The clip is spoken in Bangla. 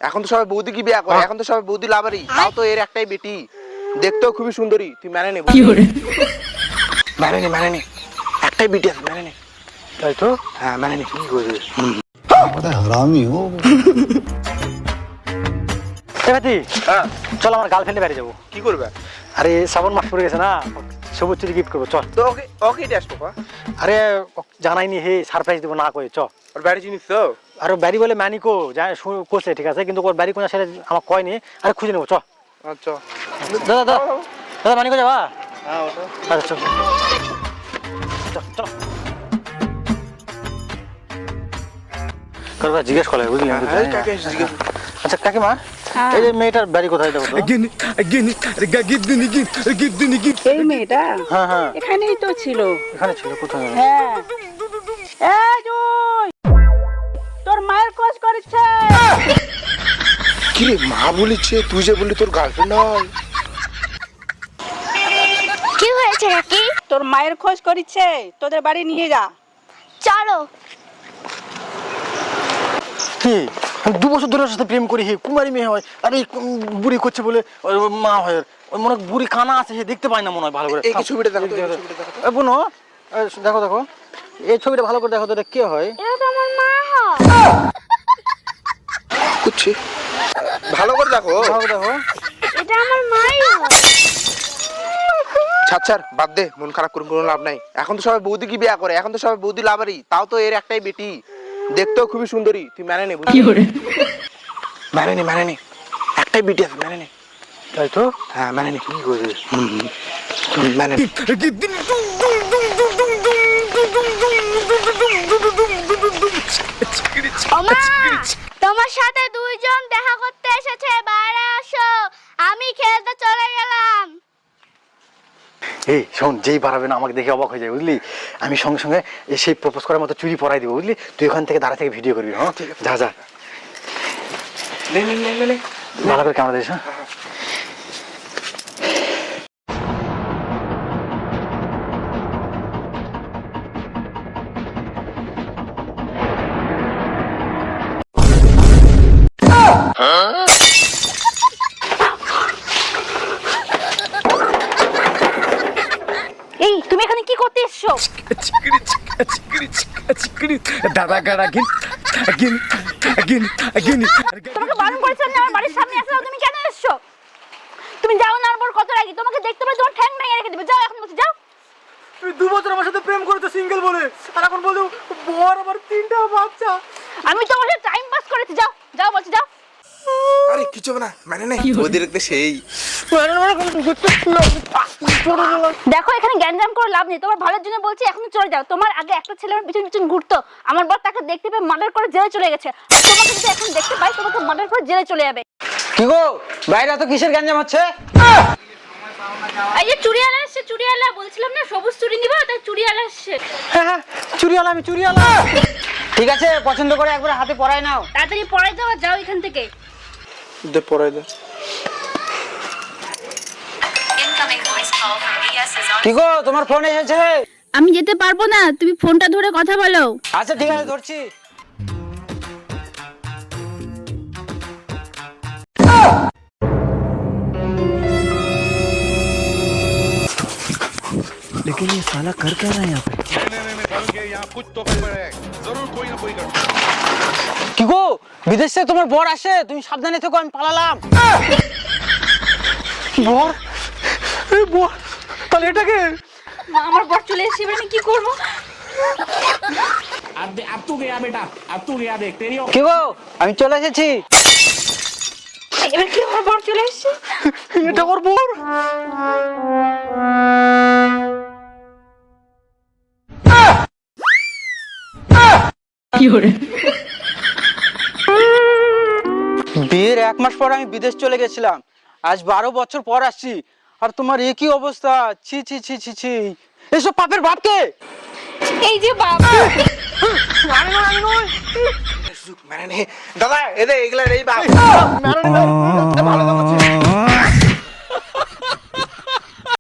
এখন তো সবাই বৌদি কি বিয়ে করে, এখন তো সবাই বৌদি লাভারি, তাও তো এর একটাই বেটি, দেখতেও খুবই সুন্দরী, তুই মেনে নে, মেনে নে, একটাই বেটি আছে, মেনে নে। তাই তো? হ্যাঁ মেনে নে। কি করে हरामी हो। হ্যাঁ চল আমার গার্লফ্রেন্ডে বাড়ি যাবো। কি করবে? আরে শ্রাবণ মাস পড়ে গেছে না, সবুজ চুরি গিফট করবো, চল। তো ওকে ওকে এটা আসবো কা আরে জানাইনি, হে সারপ্রাইজ দেবো না কয়ে, চ। আর বাড়ি জিনিস তো আর বাড়ি বলে ম্যানিকো কোসে, ঠিক আছে, কিন্তু ওর বাড়ি কোন সেটা আমার কয়নি, আরে খুঁজে নেবো, চ। আচ্ছা দাদা দাদা দাদা মানিকো যাবা? হ্যাঁ ওটা আচ্ছা চল চল করবা, জিজ্ঞেস করে বুঝলি? হ্যাঁ কাকে জিজ্ঞেস। আচ্ছা কাকিমা, এই যে মেয়েটার বাড়ি কোথায় যাবো? এই মেয়েটা হ্যাঁ হ্যাঁ এখানেই তো ছিল। এখানে ছিল, কোথায়? হ্যাঁ এই জুই, তোর মায়ের খোঁজ করছে। কি রে মা বলেছে, তুই যে বললি তোর গার্লফ্রেন্ড নয়? কি হয়েছে কাকি? তোর মায়ের খোঁজ করছে, তোদের বাড়ি নিয়ে যা। চলো। কি 2 বছর ধরে ওর সাথে প্রেম করি, হে কুমারী মেয়ে হয়, আর এই বুড়ি করছে বলে ওর মা হয়, ওই মনে হয় বুড়ি কানা আছে, সে দেখতে পায় না মনে হয় ভালো করে। এই কি ছবিটা দেখো তো, এই ছবিটা দেখো তো। এ বোনো, দেখো দেখো এই ছবিটা ভালো করে দেখো তো, এটা কে হয়? এটা তো আমার মা হয়। কুচ্ছি ভালো করে দেখো। ভালো করে দেখো। এটা আমার মাই হয়। ছাড় বাদ দে, মন খারাপ করে কোনো লাভ নাই। এখন তো সবাই বৌদি কি বিয়ে করে, এখন তো সবাই বৌদি লাভারি, তাও তো এর একটাই বেটি, দেখতেও খুবই সুন্দরী, তুই মেনে নে, মেনে নে, একটাই বেটি আছে, মেনে নে। তাই তো? হ্যাঁ মেনে নে। কি করে মেনে নে। ওমা, তোমার সাথে দুইজন দেখা করতে এসেছে, বাইরে আসো, আমি খেলতে চলে গেলাম। এই শোন, যেই বাড়াবে না আমাকে দেখে অবাক হয়ে যায়, বুঝলি? আমি সঙ্গে সঙ্গে সেই প্রপোজ করার মতো চুরি পরাই দিব, বুঝলি? তুই ওখান থেকে দাঁড়া থেকে ভিডিও করবি। হ্যাঁ যা যা, নে। ভালো করে ক্যামেরা দিস। হ্যাঁ এই তুমি এখানে কি করতে এসছো? তোমাকে বারণ করেছিলাম না আমার বাড়ির সামনে আসো, তুমি কেন এসছো? তুমি যাও না, আমার বর কত রাগী, তোমাকে দেখতে পেলে তোমার ঠ্যাং ভেঙে রেখে দিবে। যাও এখন, বলছি যাও। 2 বছর আমার সাথে প্রেম করে তো সিঙ্গেল বলে, আর এখন বলছো বর আমার 3টা বাচ্চা। আমি তোমার সাথে টাইম পাস করেছি, যাও যাও বলছি যাও। আরে কিছু হবে না, মেনে নে, বৌদি দেখতে সেই। দেখো এখানে গ্যাঞ্জাম করে লাভ নেই, তোমার ভালোর জন্য বলছি, এখন চলে যাও। তোমার আগে একটা ছেলে আমার পিছন পিছন ঘুরতো, আমার বর তাকে দেখতে পেয়ে মার্ডার করে জেলে চলে গেছে, আর তোমাকে যদি এখন দেখতে পাই তোমাকে মার্ডার করে জেলে চলে যাবে। কি গো, বাইরে তো কিসের গ্যাঞ্জাম হচ্ছে? এই যে চুরিওয়ালা এসছে, চুরিওয়ালা বলছিলাম না সবুজ চুরি নিবা, তাই চুরিওয়ালা এসছে। হ্যাঁ চুরিওয়ালা, আমি চুরিওয়ালা। ঠিক আছে, পছন্দ করে একবার হাতে পরাই নাও। তাড়াতাড়ি পড়াই দাও, যাও এখান থেকে। দে পড়াই দে। কি গো, তোমার ফোন এসেছে? আমি যেতে পারবো না, তুমি ফোনটা ধরে কথা বলো। আচ্ছা ঠিক আছে, ধরছি। लेकिन ये साला कर क्या रहा है यहाँ पे? কি গো, বিদেশ থেকে তোমার বর আসে, তুমি সাবধানে থেকো, আমি পালালাম। বর? এই বর তাহলে এটাকে? আমার বর চলে এসেছে, এবার আমি কি করবো? কি গো, আমি চলে এসেছি। এবার কি, আমার বর চলে এসেছে? এটা ওর বর? বিয়ের 1 মাস পর আমি বিদেশ চলে গেছিলাম, আজ 12 বছর পর আসছি, আর তোমার একই অবস্থা। ছি ছি ছি ছি ছি, এসব পাপের বাপকে। এই যে বাবা, মেনে নে দাদা, এদের এগুলা এই বাপ। মেনে নে, ভালো কথা।